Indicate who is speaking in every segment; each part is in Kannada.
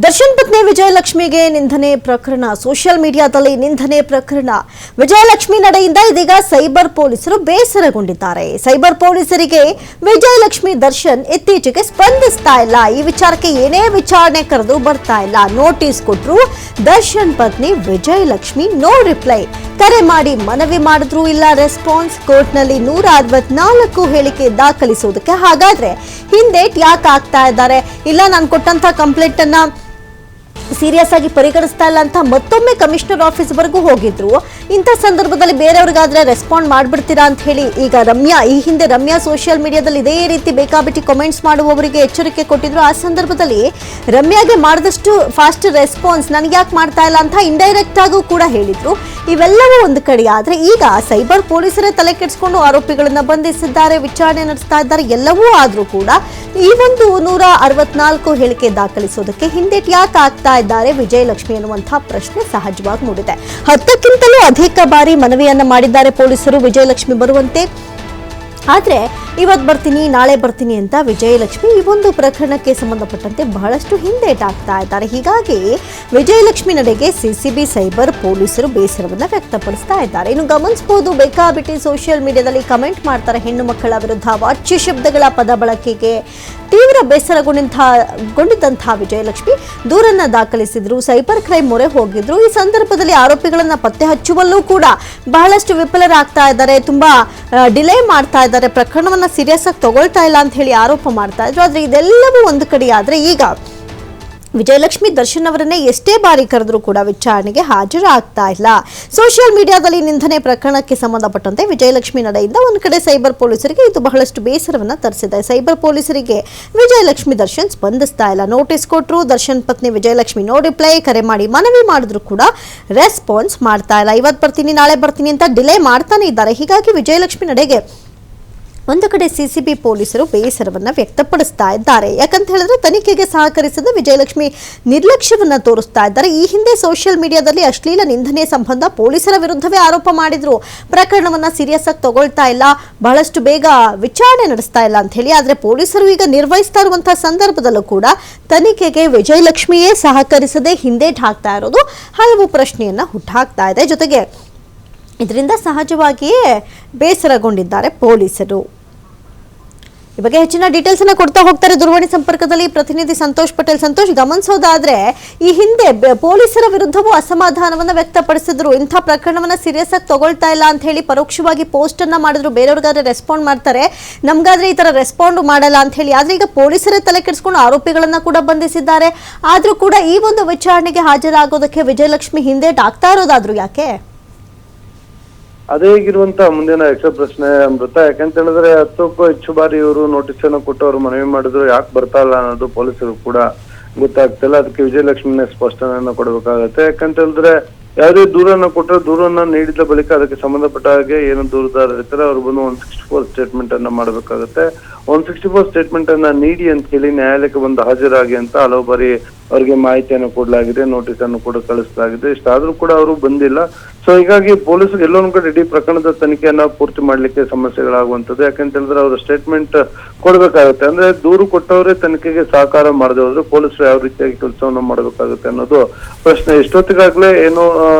Speaker 1: ದರ್ಶನ್ ಪತ್ನಿ ವಿಜಯಲಕ್ಷ್ಮಿಗೆ ನಿಂದನೆ ಪ್ರಕರಣ ಸೋಷಿಯಲ್ ಮೀಡಿಯಾದಲ್ಲಿ ನಿಂದನೆ ಪ್ರಕರಣ ವಿಜಯಲಕ್ಷ್ಮಿ ನಡೆಯಿಂದ ಇದೀಗ ಸೈಬರ್ ಪೊಲೀಸರು ಬೇಸರಗೊಂಡಿದ್ದಾರೆ. ಸೈಬರ್ ಪೊಲೀಸರಿಗೆ ವಿಜಯಲಕ್ಷ್ಮಿ ದರ್ಶನ್ ಇತ್ತೀಚೆಗೆ ಸ್ಪಂದಿಸ್ತಾ ಇಲ್ಲ. ಈ ವಿಚಾರಕ್ಕೆ ಏನೇ ವಿಚಾರಣೆ ಕರೆದು ಬರ್ತಾ ಇಲ್ಲ. ನೋಟಿಸ್ ಕೊಟ್ಟರು ದರ್ಶನ್ ಪತ್ನಿ ವಿಜಯಲಕ್ಷ್ಮಿ ನೋ ರಿಪ್ಲೈ. ಕರೆ ಮಾಡಿ ಮನವಿ ಮಾಡಿದ್ರು ಇಲ್ಲ ರೆಸ್ಪಾನ್ಸ್. ಕೋರ್ಟ್ನಲ್ಲಿ 164 ಹೇಳಿಕೆ ದಾಖಲಿಸುವುದಕ್ಕೆ ಹಾಗಾದ್ರೆ ಹಿಂದೇಟ್ ಯಾಕೆ ಆಗ್ತಾ ಇದ್ದಾರೆ? ಇಲ್ಲ ನಾನು ಕೊಟ್ಟಂತ ಕಂಪ್ಲೇಂಟ್ ಅನ್ನ ಸೀರಿಯಸ್ ಆಗಿ ಪರಿಗಣಿಸ್ತಾ ಇಲ್ಲ ಅಂತ ಮತ್ತೊಮ್ಮೆ ಕಮಿಷನರ್ ಆಫೀಸ್ ವರೆಗೂ ಹೋಗಿದ್ರು. ಇಂಥ ಸಂದರ್ಭದಲ್ಲಿ ಬೇರೆಯವ್ರಿಗಾದ್ರೆ ರೆಸ್ಪಾಂಡ್ ಮಾಡ್ಬಿಡ್ತೀರಾ ಅಂತ ಹೇಳಿ ಈಗ ಈ ಹಿಂದೆ ರಮ್ಯಾ ಸೋಷಿಯಲ್ ಮೀಡಿಯಾದಲ್ಲಿ ಇದೇ ರೀತಿ ಬೇಕಾಬಿಟ್ಟಿ ಕಾಮೆಂಟ್ಸ್ ಮಾಡುವವರಿಗೆ ಎಚ್ಚರಿಕೆ ಕೊಟ್ಟಿದ್ರು. ಆ ಸಂದರ್ಭದಲ್ಲಿ ರಮ್ಯಾಗೆ ಮಾಡಿದಷ್ಟು ಫಾಸ್ಟ್ ರೆಸ್ಪಾನ್ಸ್ ನನಗೆ ಯಾಕೆ ಮಾಡ್ತಾ ಇಲ್ಲ ಅಂತ ಇಂಡೈರೆಕ್ಟ್ ಆಗೂ ಕೂಡ ಹೇಳಿದ್ರು. ಇವೆಲ್ಲವೂ ಒಂದು ಕಡೆ ಆದ್ರೆ ಈಗ ಸೈಬರ್ ಪೊಲೀಸರೇ ತಲೆ ಕೆಡಿಸ್ಕೊಂಡು ಆರೋಪಿಗಳನ್ನ ಬಂಧಿಸಿದ್ದಾರೆ, ವಿಚಾರಣೆ ನಡೆಸ್ತಾ ಇದ್ದಾರೆ. ಎಲ್ಲವೂ ಆದ್ರೂ ಕೂಡ ಈ ಒಂದು 164 ಹೇಳಿಕೆ ದಾಖಲಿಸೋದಕ್ಕೆ ಹಿಂದೇಟ್ ಯಾಕೆ ಆಗ್ತಾ ಇದ್ದಾರೆ ವಿಜಯಲಕ್ಷ್ಮಿ ಎನ್ನುವಂತಹ ಪ್ರಶ್ನೆ ಸಹಜವಾಗಿ ಮೂಡಿದೆ. 10ಕ್ಕಿಂತಲೂ ಅಧಿಕ ಬಾರಿ ಮನವಿಯನ್ನ ಮಾಡಿದ್ದಾರೆ ಪೊಲೀಸರು ವಿಜಯಲಕ್ಷ್ಮಿ ಬರುವಂತೆ. ಆದ್ರೆ ಇವತ್ತು ಬರ್ತೀನಿ ನಾಳೆ ಬರ್ತೀನಿ ಅಂತ ವಿಜಯಲಕ್ಷ್ಮಿ ಈ ಒಂದು ಪ್ರಕರಣಕ್ಕೆ ಸಂಬಂಧಪಟ್ಟಂತೆ ಬಹಳಷ್ಟು ಹಿಂದೇಟಾಗ್ತಾ ಇದ್ದಾರೆ. ಹೀಗಾಗಿ ವಿಜಯಲಕ್ಷ್ಮಿ ನಡೆಗೆ ಸಿಸಿಬಿ ಸೈಬರ್ ಪೊಲೀಸರು ಬೇಸರವನ್ನ ವ್ಯಕ್ತಪಡಿಸ್ತಾ ಇದ್ದಾರೆ. ಇನ್ನು ಗಮನಿಸಬಹುದು, ಬೇಕಾಬಿಟ್ಟಿ ಸೋಷಿಯಲ್ ಮೀಡಿಯಾದಲ್ಲಿ ಕಮೆಂಟ್ ಮಾಡ್ತಾರೆ. ಹೆಣ್ಣು ಮಕ್ಕಳ ವಿರುದ್ಧ ವಾಚ್ಯ ಶಬ್ದಗಳ ಪದ ಬಳಕೆಗೆ ತೀವ್ರ ಬೇಸರಗೊಂಡಿದ್ದಂತಹ ವಿಜಯಲಕ್ಷ್ಮಿ ದೂರನ್ನ ದಾಖಲಿಸಿದ್ರು. ಸೈಬರ್ ಕ್ರೈಮ್ ಮೊರೆ ಹೋಗಿದ್ರು. ಈ ಸಂದರ್ಭದಲ್ಲಿ ಆರೋಪಿಗಳನ್ನ ಪತ್ತೆ ಹಚ್ಚುವಲ್ಲೂ ಕೂಡ ಬಹಳಷ್ಟು ವಿಫಲರಾಗ್ತಾ ಇದ್ದಾರೆ, ತುಂಬಾ ಡಿಲೇ ಮಾಡ್ತಾ ಇದ್ದಾರೆ, ಪ್ರಕರಣವನ್ನ ಸೀರಿಯಸ್ ಆಗಿ ತಗೊಳ್ತಾ ಇಲ್ಲ ಅಂತ ಹೇಳಿ ಆರೋಪ ಮಾಡ್ತಾ ಇದ್ರು. ಆದ್ರೆ ಇದೆಲ್ಲವೂ ಒಂದು ಕಡೆ ಆದ್ರೆ ಈಗ ವಿಜಯಲಕ್ಷ್ಮಿ ದರ್ಶನ್ ಅವರನ್ನೇ ಎಷ್ಟೇ ಬಾರಿ ಕರೆದ್ರೂ ಕೂಡ ವಿಚಾರಣೆಗೆ ಹಾಜರಾಗ್ತಾ ಇಲ್ಲ. ಸೋಷಿಯಲ್ ಮೀಡಿಯಾದಲ್ಲಿ ನಿಂದನೆ ಪ್ರಕರಣಕ್ಕೆ ಸಂಬಂಧಪಟ್ಟಂತೆ ವಿಜಯಲಕ್ಷ್ಮಿ ನಡೆಯಿಂದ ಒಂದು ಕಡೆ ಸೈಬರ್ ಪೊಲೀಸರಿಗೆ ಇದು ಬಹಳಷ್ಟು ಬೇಸರವನ್ನ ತರಿಸಿದೆ. ಸೈಬರ್ ಪೊಲೀಸರಿಗೆ ವಿಜಯಲಕ್ಷ್ಮಿ ದರ್ಶನ್ ಸ್ಪಂದಿಸ್ತಾ ಇಲ್ಲ. ನೋಟಿಸ್ ಕೊಟ್ಟರು ದರ್ಶನ್ ಪತ್ನಿ ವಿಜಯಲಕ್ಷ್ಮಿ ನೋ ರಿಪ್ಲೈ. ಕರೆ ಮಾಡಿ ಮನವಿ ಮಾಡಿದ್ರು ಕೂಡ ರೆಸ್ಪಾನ್ಸ್ ಮಾಡ್ತಾ ಇಲ್ಲ. ಇವತ್ತು ಬರ್ತೀನಿ ನಾಳೆ ಬರ್ತೀನಿ ಅಂತ ಡಿಲೇ ಮಾಡ್ತಾನೆ ಇದ್ದಾರೆ. ಹೀಗಾಗಿ ವಿಜಯಲಕ್ಷ್ಮಿ ನಡೆಗೆ ಒಂದು ಕಡೆ ಸಿಸಿಬಿ ಪೊಲೀಸರು ಬೇಸರವನ್ನ ವ್ಯಕ್ತಪಡಿಸ್ತಾ ಇದ್ದಾರೆ. ಯಾಕಂತ ಹೇಳಿದ್ರೆ ತನಿಖೆಗೆ ಸಹಕರಿಸದ ವಿಜಯಲಕ್ಷ್ಮಿ ನಿರ್ಲಕ್ಷ್ಯವನ್ನ ತೋರಿಸ್ತಾ ಇದ್ದಾರೆ. ಈ ಹಿಂದೆ ಸೋಷಿಯಲ್ ಮೀಡಿಯಾದಲ್ಲಿ ಅಶ್ಲೀಲ ನಿಂದನೆ ಸಂಬಂಧ ಪೊಲೀಸರ ವಿರುದ್ಧವೇ ಆರೋಪ ಮಾಡಿದ್ರು. ಪ್ರಕರಣವನ್ನ ಸೀರಿಯಸ್ ಆಗಿ ತಗೊಳ್ತಾ ಇಲ್ಲ, ಬಹಳಷ್ಟು ಬೇಗ ವಿಚಾರಣೆ ನಡೆಸ್ತಾ ಇಲ್ಲ ಅಂತ ಹೇಳಿ. ಆದ್ರೆ ಪೊಲೀಸರು ಈಗ ನಿರ್ವಹಿಸ್ತಾ ಇರುವಂತಹ ಸಂದರ್ಭದಲ್ಲೂ ಕೂಡ ತನಿಖೆಗೆ ವಿಜಯಲಕ್ಷ್ಮಿಯೇ ಸಹಕರಿಸದೆ ಹಿಂದೇಟ್ ಹಾಕ್ತಾ ಇರೋದು ಹಲವು ಪ್ರಶ್ನೆಯನ್ನ ಹುಟ್ಟಾಕ್ತಾ ಇದೆ. ಜೊತೆಗೆ ಇದರಿಂದ ಸಹಜವಾಗಿಯೇ ಬೇಸರಗೊಂಡಿದ್ದಾರೆ ಪೊಲೀಸರು. ಈ ಬಗ್ಗೆ ಹೆಚ್ಚಿನ ಡೀಟೇಲ್ಸ್ ಅನ್ನ ಕೊಡ್ತಾ ಹೋಗ್ತಾರೆ ದೂರವಾಣಿ ಸಂಪರ್ಕದಲ್ಲಿ ಪ್ರತಿನಿಧಿ ಸಂತೋಷ್ ಪಟೇಲ್. ಸಂತೋಷ್, ಗಮನಿಸೋದಾದ್ರೆ ಈ ಹಿಂದೆ ಪೊಲೀಸರ ವಿರುದ್ಧವೂ ಅಸಮಾಧಾನವನ್ನ ವ್ಯಕ್ತಪಡಿಸಿದ್ರು. ಇಂಥ ಪ್ರಕರಣವನ್ನ ಸೀರಿಯಸ್ ಆಗಿ ತಗೊಳ್ತಾ ಇಲ್ಲ ಅಂತ ಹೇಳಿ ಪರೋಕ್ಷವಾಗಿ ಪೋಸ್ಟ್ ಅನ್ನ ಮಾಡಿದ್ರು. ಬೇರೆಯವ್ರಿಗಾದ್ರೆ ರೆಸ್ಪಾಂಡ್ ಮಾಡ್ತಾರೆ, ನಮ್ಗಾದ್ರೆ ಈ ತರ ರೆಸ್ಪಾಂಡ್ ಮಾಡಲ್ಲ ಅಂತ ಹೇಳಿ. ಆದ್ರೆ ಈಗ ಪೊಲೀಸರೇ ತಲೆ ಕೆಡಿಸ್ಕೊಂಡು ಆರೋಪಿಗಳನ್ನ ಕೂಡ ಬಂಧಿಸಿದ್ದಾರೆ. ಆದ್ರೂ ಕೂಡ ಈ ಒಂದು ವಿಚಾರಣೆಗೆ ಹಾಜರಾಗೋದಕ್ಕೆ ವಿಜಯಲಕ್ಷ್ಮಿ ಹಿಂದೇಟ್ ಆಗ್ತಾ ಇರೋದಾದ್ರು ಯಾಕೆ?
Speaker 2: ಅದೇ ಈಗಿರುವಂತ ಮುಂದಿನ ಯಕ್ಷ ಪ್ರಶ್ನೆ ಅಮೃತ. ಯಾಕಂತ ಹೇಳಿದ್ರೆ 10ಕ್ಕೂ ಹೆಚ್ಚು ಬಾರಿ ಇವರು ನೋಟಿಸ್ ಅನ್ನು ಕೊಟ್ಟು ಅವರು ಮನವಿ ಮಾಡಿದ್ರು, ಯಾಕೆ ಬರ್ತಾ ಇಲ್ಲ ಅನ್ನೋದು ಪೊಲೀಸರು ಕೂಡ ಗೊತ್ತಾಗ್ತಿಲ್ಲ. ಅದಕ್ಕೆ ವಿಜಯಲಕ್ಷ್ಮಿನೇ ಸ್ಪಷ್ಟನೆಯನ್ನ ಕೊಡಬೇಕಾಗತ್ತೆ. ಯಾಕಂತ ಹೇಳಿದ್ರೆ ಯಾವುದೇ ದೂರನ್ನ ಕೊಟ್ಟರೆ ದೂರನ್ನ ನೀಡಿದ ಬಳಿಕ ಅದಕ್ಕೆ ಸಂಬಂಧಪಟ್ಟ ಹಾಗೆ ಏನು ದೂರದಾರರು ಇರ್ತಾರೆ ಅವ್ರು ಬಂದು 164 ಸ್ಟೇಟ್ಮೆಂಟ್ ಅನ್ನ ಮಾಡಬೇಕಾಗತ್ತೆ. 164 ಸ್ಟೇಟ್ಮೆಂಟ್ ಅನ್ನ ನೀಡಿ ಅಂತ ಹೇಳಿ ನ್ಯಾಯಾಲಯಕ್ಕೆ ಬಂದು ಹಾಜರಾಗಿ ಅಂತ ಹಲವು ಬಾರಿ ಅವರಿಗೆ ಮಾಹಿತಿಯನ್ನು ಕೊಡಲಾಗಿದೆ, ನೋಟಿಸ್ ಅನ್ನು ಕೂಡ ಕಳಿಸಲಾಗಿದೆ. ಇಷ್ಟಾದ್ರೂ ಕೂಡ ಅವರು ಬಂದಿಲ್ಲ. ಸೊ ಹೀಗಾಗಿ ಪೊಲೀಸರು ಎಲ್ಲೊಂದು ಕಡೆ ಇಡೀ ಪ್ರಕರಣದ ತನಿಖೆಯನ್ನ ಪೂರ್ತಿ ಮಾಡ್ಲಿಕ್ಕೆ ಸಮಸ್ಯೆಗಳಾಗುವಂಥದ್ದು. ಯಾಕಂತ ಹೇಳಿದ್ರೆ ಅವರು ಸ್ಟೇಟ್ಮೆಂಟ್ ಕೊಡ್ಬೇಕಾಗುತ್ತೆ. ಅಂದ್ರೆ ದೂರು ಕೊಟ್ಟವರೇ ತನಿಖೆಗೆ ಸಹಕಾರ ಮಾಡದೆ ಹೋದ್ರೆ ಪೊಲೀಸರು ಯಾವ ರೀತಿಯಾಗಿ ಕೆಲಸವನ್ನ ಮಾಡಬೇಕಾಗುತ್ತೆ ಅನ್ನೋದು ಪ್ರಶ್ನೆ. ಇಷ್ಟೊತ್ತಿಗಾಗ್ಲೇ ಏನು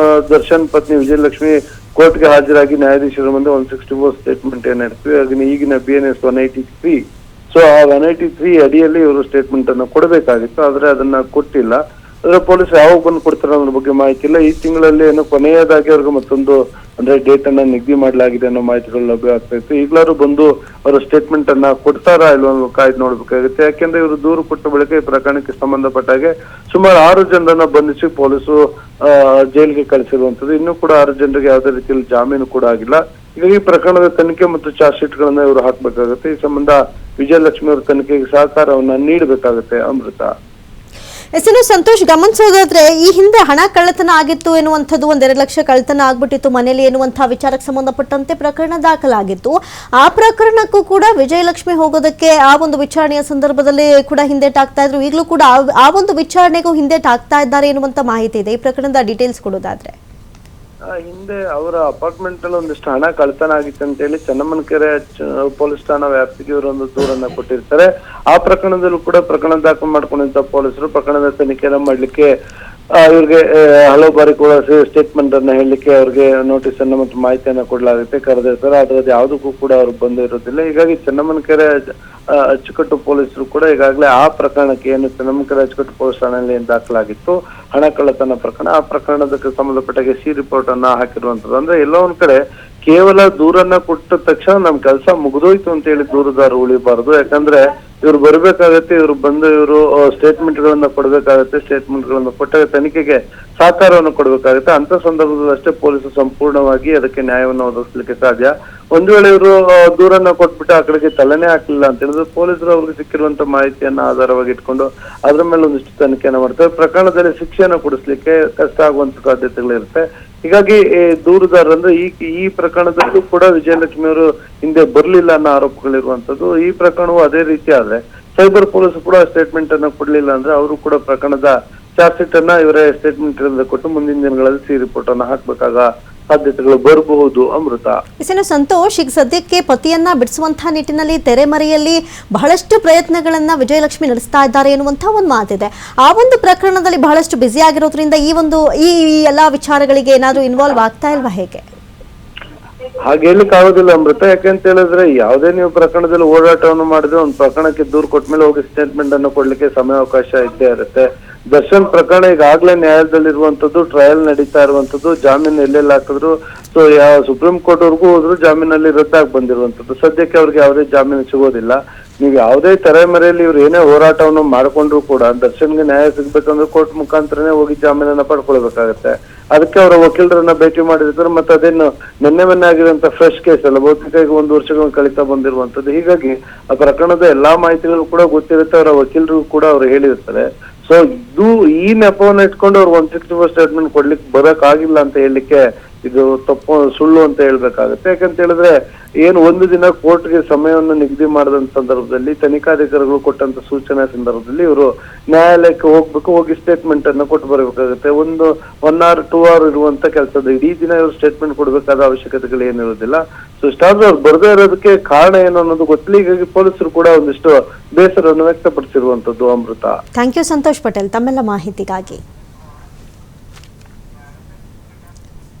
Speaker 2: ದರ್ಶನ್ ಪತ್ನಿ ವಿಜಯಲಕ್ಷ್ಮಿ ಕೋರ್ಟ್ಗೆ ಹಾಜರಾಗಿ ನ್ಯಾಯಾಧೀಶರ ಮುಂದೆ 164 ಸ್ಟೇಟ್ಮೆಂಟ್ ಏನಿರ್ತೀವಿ ಈಗಿನ BNS 183 ಸೊ ಆ 183 ಅಡಿಯಲ್ಲಿ ಇವರು ಸ್ಟೇಟ್ಮೆಂಟ್ ಅನ್ನು ಕೊಡಬೇಕಾಗಿತ್ತು. ಆದ್ರೆ ಅದನ್ನ ಕೊಟ್ಟಿಲ್ಲ. ಆದ್ರೆ ಪೊಲೀಸ್ ಯಾವಾಗ ಬಂದು ಕೊಡ್ತಾರೆ ಅನ್ನೋ ಬಗ್ಗೆ ಮಾಹಿತಿ ಇಲ್ಲ. ಈ ತಿಂಗಳಲ್ಲಿ ಏನು ಕೊನೆಯದಾಗಿ ಅವ್ರಿಗೆ ಮತ್ತೊಂದು ಅಂದ್ರೆ ಡೇಟ್ ಅನ್ನ ನಿಗದಿ ಮಾಡಲಾಗಿದೆ ಅನ್ನೋ ಮಾಹಿತಿಗಳು ಲಭ್ಯ ಆಗ್ತಾ ಇತ್ತು. ಈಗಲಾದ್ರು ಬಂದು ಅವರು ಸ್ಟೇಟ್ಮೆಂಟ್ ಅನ್ನ ಕೊಡ್ತಾರಾ ಇಲ್ವಾ ಕಾಯ್ದು ನೋಡ್ಬೇಕಾಗುತ್ತೆ. ಯಾಕೆಂದ್ರೆ ಇವರು ದೂರು ಕೊಟ್ಟ ಬಳಿಕ ಈ ಪ್ರಕರಣಕ್ಕೆ ಸಂಬಂಧಪಟ್ಟ ಹಾಗೆ ಸುಮಾರು 6 ಜನರನ್ನ ಬಂಧಿಸಿ ಪೊಲೀಸರು ಜೈಲಿಗೆ ಕಳಿಸಿರುವಂತದ್ದು. ಇನ್ನೂ ಕೂಡ 6 ಜನರಿಗೆ ಯಾವುದೇ ರೀತಿಯಲ್ಲಿ ಜಾಮೀನು ಕೂಡ ಆಗಿಲ್ಲ. ಈಗ ಈ ಪ್ರಕರಣದ ತನಿಖೆ ಮತ್ತು ಚಾರ್ಜ್ ಶೀಟ್ ಗಳನ್ನ ಇವರು ಹಾಕ್ಬೇಕಾಗುತ್ತೆ. ಈ ಸಂಬಂಧ ವಿಜಯಲಕ್ಷ್ಮಿ ಅವರ ತನಿಖೆಗೆ ಸಹಕಾರವನ್ನ ನೀಡಬೇಕಾಗುತ್ತೆ ಅಮೃತ.
Speaker 1: ಎಸ್ಎನು ಸಂತೋಷ್, ಗಮನಿಸೋದಾದ್ರೆ ಈ ಹಿಂದೆ ಹಣ ಕಳ್ಳತನ ಆಗಿತ್ತು ಎನ್ನುವಂಥದ್ದು, 1-2 ಲಕ್ಷ ಕಳ್ಳತನ ಆಗ್ಬಿಟ್ಟಿತ್ತು ಮನೆಯಲ್ಲಿ ಎನ್ನುವಂತಹ ವಿಚಾರಕ್ಕೆ ಸಂಬಂಧಪಟ್ಟಂತೆ ಪ್ರಕರಣ ದಾಖಲಾಗಿತ್ತು. ಆ ಪ್ರಕರಣಕ್ಕೂ ಕೂಡ ವಿಜಯಲಕ್ಷ್ಮಿ ಹೋಗೋದಕ್ಕೆ ಆ ಒಂದು ವಿಚಾರಣೆಯ ಸಂದರ್ಭದಲ್ಲಿ ಕೂಡ ಹಿಂದೇಟ್ ಆಗ್ತಾ ಇದ್ರು. ಈಗಲೂ ಕೂಡ ಆ ಒಂದು ವಿಚಾರಣೆಗೂ ಹಿಂದೇಟ್ ಆಗ್ತಾ ಇದ್ದಾರೆ ಎನ್ನುವಂತ ಮಾಹಿತಿ ಇದೆ. ಈ ಪ್ರಕರಣದ ಡೀಟೇಲ್ಸ್ ಕೊಡೋದಾದ್ರೆ
Speaker 2: ಹಿಂದೆ ಅವರ ಅಪಾರ್ಟ್ಮೆಂಟ್ ಅಲ್ಲಿ ಒಂದಿಷ್ಟು ಹಣ ಕಳ್ತನ ಆಗಿತ್ತು ಅಂತ ಹೇಳಿ ಚೆನ್ನಮ್ಮನಕೆರೆ ಪೊಲೀಸ್ ಠಾಣಾ ವ್ಯಾಪ್ತಿಗೆ ಇವರೊಂದು ದೂರನ್ನ ಕೊಟ್ಟಿರ್ತಾರೆ. ಆ ಪ್ರಕರಣದಲ್ಲೂ ಕೂಡ ಪ್ರಕರಣ ದಾಖಲು ಮಾಡ್ಕೊಂಡಿದ್ದ ಪೊಲೀಸರು ಪ್ರಕರಣದ ತನಿಖೆಯನ್ನು ಮಾಡ್ಲಿಕ್ಕೆ ಇವ್ರಿಗೆ ಹಲವು ಬಾರಿ ಕೂಡ ಸ್ಟೇಟ್ಮೆಂಟ್ ಅನ್ನ ಹೇಳಲಿಕ್ಕೆ ಅವ್ರಿಗೆ ನೋಟಿಸ್ ಅನ್ನ ಮತ್ತು ಮಾಹಿತಿಯನ್ನ ಕೊಡಲಾಗುತ್ತೆ, ಕರೆದಿರ್ತಾರೆ. ಆದ್ರೆ ಅದು ಯಾವುದಕ್ಕೂ ಕೂಡ ಅವ್ರು ಬಂದು ಇರೋದಿಲ್ಲ. ಹೀಗಾಗಿ ಚೆನ್ನಮ್ಮನಕೆರೆ ಅಚ್ಚುಕಟ್ಟು ಪೊಲೀಸರು ಕೂಡ ಈಗಾಗಲೇ ಆ ಪ್ರಕರಣಕ್ಕೆ ಏನು ಚೆನ್ನಮ್ಮನಕೆರೆ ಅಚ್ಚುಕಟ್ಟು ಪೊಲೀಸ್ ಠಾಣೆಯಲ್ಲಿ ಏನು ದಾಖಲಾಗಿತ್ತು ಹಣ ಕಳ್ಳತನ ಪ್ರಕರಣ, ಆ ಪ್ರಕರಣದಕ್ಕೆ ಸಂಬಂಧಪಟ್ಟಾಗೆ ಸಿ ರಿಪೋರ್ಟ್ ಅನ್ನ ಹಾಕಿರುವಂತದ್ದು. ಅಂದ್ರೆ ಎಲ್ಲೋ ಒಂದ್ ಕಡೆ ಕೇವಲ ದೂರನ್ನ ಕೊಟ್ಟ ತಕ್ಷಣ ನಮ್ ಕೆಲಸ ಮುಗಿದೋಯ್ತು ಅಂತ ಹೇಳಿ ದೂರುದಾರರು ಉಳಿಬಾರ್ದು. ಯಾಕಂದ್ರೆ ಇವ್ರು ಬರ್ಬೇಕಾಗತ್ತೆ, ಇವ್ರು ಬಂದು ಇವರು ಸ್ಟೇಟ್ಮೆಂಟ್ ಗಳನ್ನ ಕೊಡ್ಬೇಕಾಗತ್ತೆ, ಸ್ಟೇಟ್ಮೆಂಟ್ ಗಳನ್ನ ಕೊಟ್ಟಾಗ ತನಿಖೆಗೆ ಸಹಕಾರವನ್ನು ಕೊಡ್ಬೇಕಾಗತ್ತೆ. ಅಂತ ಸಂದರ್ಭದಲ್ಲಿ ಅಷ್ಟೇ ಪೊಲೀಸರು ಸಂಪೂರ್ಣವಾಗಿ ಅದಕ್ಕೆ ನ್ಯಾಯವನ್ನು ಒದಗಿಸ್ಲಿಕ್ಕೆ ಸಾಧ್ಯ. ಒಂದು ವೇಳೆ ಇವರು ದೂರನ್ನ ಕೊಟ್ಬಿಟ್ಟು ಆ ಕಡೆಗೆ ತಲೆನೇ ಹಾಕ್ಲಿಲ್ಲ ಅಂತ ಹೇಳಿದ್ರೆ ಪೊಲೀಸರು ಅವ್ರಿಗೆ ಸಿಕ್ಕಿರುವಂತ ಮಾಹಿತಿಯನ್ನ ಆಧಾರವಾಗಿ ಇಟ್ಕೊಂಡು ಅದ್ರ ಮೇಲೆ ಒಂದಿಷ್ಟು ತನಿಖೆಯನ್ನ ಮಾಡ್ತಾರೆ. ಪ್ರಕರಣದಲ್ಲಿ ಶಿಕ್ಷೆಯನ್ನು ಕೊಡಿಸ್ಲಿಕ್ಕೆ ಕಷ್ಟ ಆಗುವಂತ ಸಾಧ್ಯತೆಗಳಿರುತ್ತೆ. ಹೀಗಾಗಿ ದೂರುದಾರ ಅಂದ್ರೆ ಈ ಪ್ರಕರಣದಲ್ಲೂ ಕೂಡ ವಿಜಯಲಕ್ಷ್ಮಿ ಅವರು ಹಿಂದೆ ಬರ್ಲಿಲ್ಲ ಅನ್ನೋ ಆರೋಪಗಳಿರುವಂತದ್ದು. ಈ ಪ್ರಕರಣವು ಅದೇ ರೀತಿ ಆದ್ರೆ ಸೈಬರ್ ಪೊಲೀಸ್ ಕೂಡ ಸ್ಟೇಟ್ಮೆಂಟ್ ಅನ್ನ ಕೊಡ್ಲಿಲ್ಲ ಅಂದ್ರೆ ಅವರು ಕೂಡ ಪ್ರಕರಣದ ಚಾರ್ಜ್ ಶೀಟ್ ಅನ್ನ ಇವರೇ ಸ್ಟೇಟ್ಮೆಂಟ್ ಕೊಟ್ಟು ಮುಂದಿನ ದಿನಗಳಲ್ಲಿ ಸಿ ರಿಪೋರ್ಟ್ ಅನ್ನ ಹಾಕ್ಬೇಕಾಗ ಸಾಧ್ಯತೆಗಳು ಬರಬಹುದು. ಅಮೃತ.
Speaker 1: ಇನ್ನು ಸಂತೋಷ್, ಈಗ ಸದ್ಯಕ್ಕೆ ಪತಿಯನ್ನ ಬಿಡಿಸುವಂತಹ ನಿಟ್ಟಿನಲ್ಲಿ ತೆರೆಮರೆಯಲ್ಲಿ ಬಹಳಷ್ಟು ಪ್ರಯತ್ನಗಳನ್ನ ವಿಜಯಲಕ್ಷ್ಮಿ ನಡೆಸ್ತಾ ಇದ್ದಾರೆ ಎನ್ನುವಂತಹ ಒಂದು ಮಾತಿದೆ. ಆ ಒಂದು ಪ್ರಕರಣದಲ್ಲಿ ಬಹಳಷ್ಟು ಬ್ಯುಸಿ ಆಗಿರೋದ್ರಿಂದ ಈ ಎಲ್ಲಾ ವಿಚಾರಗಳಿಗೆ ಏನಾದ್ರೂ ಇನ್ವಾಲ್ವ್ ಆಗ್ತಾ ಇಲ್ವಾ, ಹೇಗೆ?
Speaker 2: ಹಾಗೆ ಹೇಳಲಿಕ್ಕೆ ಆಗೋದಿಲ್ಲ ಅಮೃತ. ಯಾಕಂತ ಹೇಳಿದ್ರೆ ಯಾವುದೇ ನೀವು ಪ್ರಕರಣದಲ್ಲಿ ಓಡಾಟವನ್ನು ಮಾಡಿದ್ರೆ ಒಂದು ಪ್ರಕರಣಕ್ಕೆ ದೂರು ಕೊಟ್ಮೇಲೆ ಹೋಗಿ ಸ್ಟೇಟ್ಮೆಂಟ್ ಅನ್ನು ಕೊಡ್ಲಿಕ್ಕೆ ಸಮಯಾವಕಾಶ ಇದ್ದೇ ಇರುತ್ತೆ. ದರ್ಶನ್ ಪ್ರಕರಣ ಈಗಾಗಲೇ ನ್ಯಾಯಾಲಯದಲ್ಲಿರುವಂತದ್ದು, ಟ್ರಯಲ್ ನಡೀತಾ ಇರುವಂತದ್ದು, ಜಾಮೀನು ಎಲ್ಲೆಲ್ಲ ಹಾಕಿದ್ರು. ಸೊ ಸುಪ್ರೀಂ ಕೋರ್ಟ್ ವರ್ಗೂ ಹೋದ್ರು ಜಾಮೀನಲ್ಲಿ ರದ್ದಾಗಿ ಬಂದಿರುವಂತದ್ದು. ಸದ್ಯಕ್ಕೆ ಅವ್ರಿಗೆ ಯಾವುದೇ ಜಾಮೀನು ಸಿಗೋದಿಲ್ಲ. ನೀವು ಯಾವುದೇ ತೆರೆಮರೆಯಲ್ಲಿ ಇವ್ರು ಏನೇ ಹೋರಾಟವನ್ನು ಮಾಡ್ಕೊಂಡ್ರು ಕೂಡ ದರ್ಶನ್ಗೆ ನ್ಯಾಯ ಸಿಗ್ಬೇಕಂದ್ರೆ ಕೋರ್ಟ್ ಮುಖಾಂತರನೇ ಹೋಗಿ ಜಾಮೀನನ್ನ ಪಡ್ಕೊಳ್ಬೇಕಾಗತ್ತೆ. ಅದಕ್ಕೆ ಅವರ ವಕೀಲರನ್ನ ಭೇಟಿ ಮಾಡಿರ್ತಾರೆ. ಮತ್ತೆ ಅದೇನು ಮೊನ್ನೆ ಆಗಿರುವಂತ ಫ್ರೆಶ್ ಕೇಸ್ ಅಲ್ಲ, ಬಹುತೇಕ ಈಗ 1 ವರ್ಷಗಳನ್ನು ಕಳೀತಾ ಬಂದಿರುವಂತದ್ದು. ಹೀಗಾಗಿ ಆ ಪ್ರಕರಣದ ಎಲ್ಲಾ ಮಾಹಿತಿಗಳು ಕೂಡ ಗೊತ್ತಿರುತ್ತೆ, ಅವರ ವಕೀಲರು ಕೂಡ ಅವ್ರು ಹೇಳಿರ್ತಾರೆ. ಸೊ ಈ ನೆಪವನ್ನ ಇಟ್ಕೊಂಡು ಅವ್ರು 164 ಸ್ಟೇಟ್ಮೆಂಟ್ ಕೊಡ್ಲಿಕ್ಕೆ ಬರಕ್ ಆಗಿಲ್ಲ ಅಂತ ಹೇಳಲಿಕ್ಕೆ ಇದು ತಪ್ಪು, ಸುಳ್ಳು ಅಂತ ಹೇಳ್ಬೇಕಾಗತ್ತೆ. ಯಾಕಂತ ಹೇಳಿದ್ರೆ ಏನು ಒಂದು ದಿನ ಕೋರ್ಟ್ಗೆ ಸಮಯವನ್ನು ನಿಗದಿ ಮಾಡಿದಂತ ಸಂದರ್ಭದಲ್ಲಿ ತನಿಖಾಧಿಕಾರಿಗಳು ಕೊಟ್ಟಂತ ಸೂಚನೆ ಸಂದರ್ಭದಲ್ಲಿ ಇವರು ನ್ಯಾಯಾಲಯಕ್ಕೆ ಹೋಗಿ ಸ್ಟೇಟ್ಮೆಂಟ್ ಅನ್ನ ಕೊಟ್ಟು ಬರಬೇಕಾಗುತ್ತೆ. 1 hour 2 hour ಇರುವಂತ ಕೆಲಸದ ಇಡೀ ದಿನ ಇವರು ಸ್ಟೇಟ್ಮೆಂಟ್ ಕೊಡ್ಬೇಕಾದ ಅವಶ್ಯಕತೆಗಳು ಏನಿರೋದಿಲ್ಲ. ಸೊ ಇಷ್ಟಾದ್ರೂ ಅವ್ರು ಬರದೇ ಇರೋದಕ್ಕೆ ಕಾರಣ ಏನು ಅನ್ನೋದು ಗೊತ್ತಿಲ್ಲ. ಹೀಗಾಗಿ ಪೊಲೀಸರು ಕೂಡ ಒಂದಿಷ್ಟು ಬೇಸರವನ್ನು ವ್ಯಕ್ತಪಡಿಸಿರುವಂತದ್ದು. ಅಮೃತ.
Speaker 1: ಥ್ಯಾಂಕ್ ಯು ಸಂತೋಷ್ ಪಟೇಲ್ ತಮ್ಮೆಲ್ಲ ಮಾಹಿತಿಗಾಗಿ.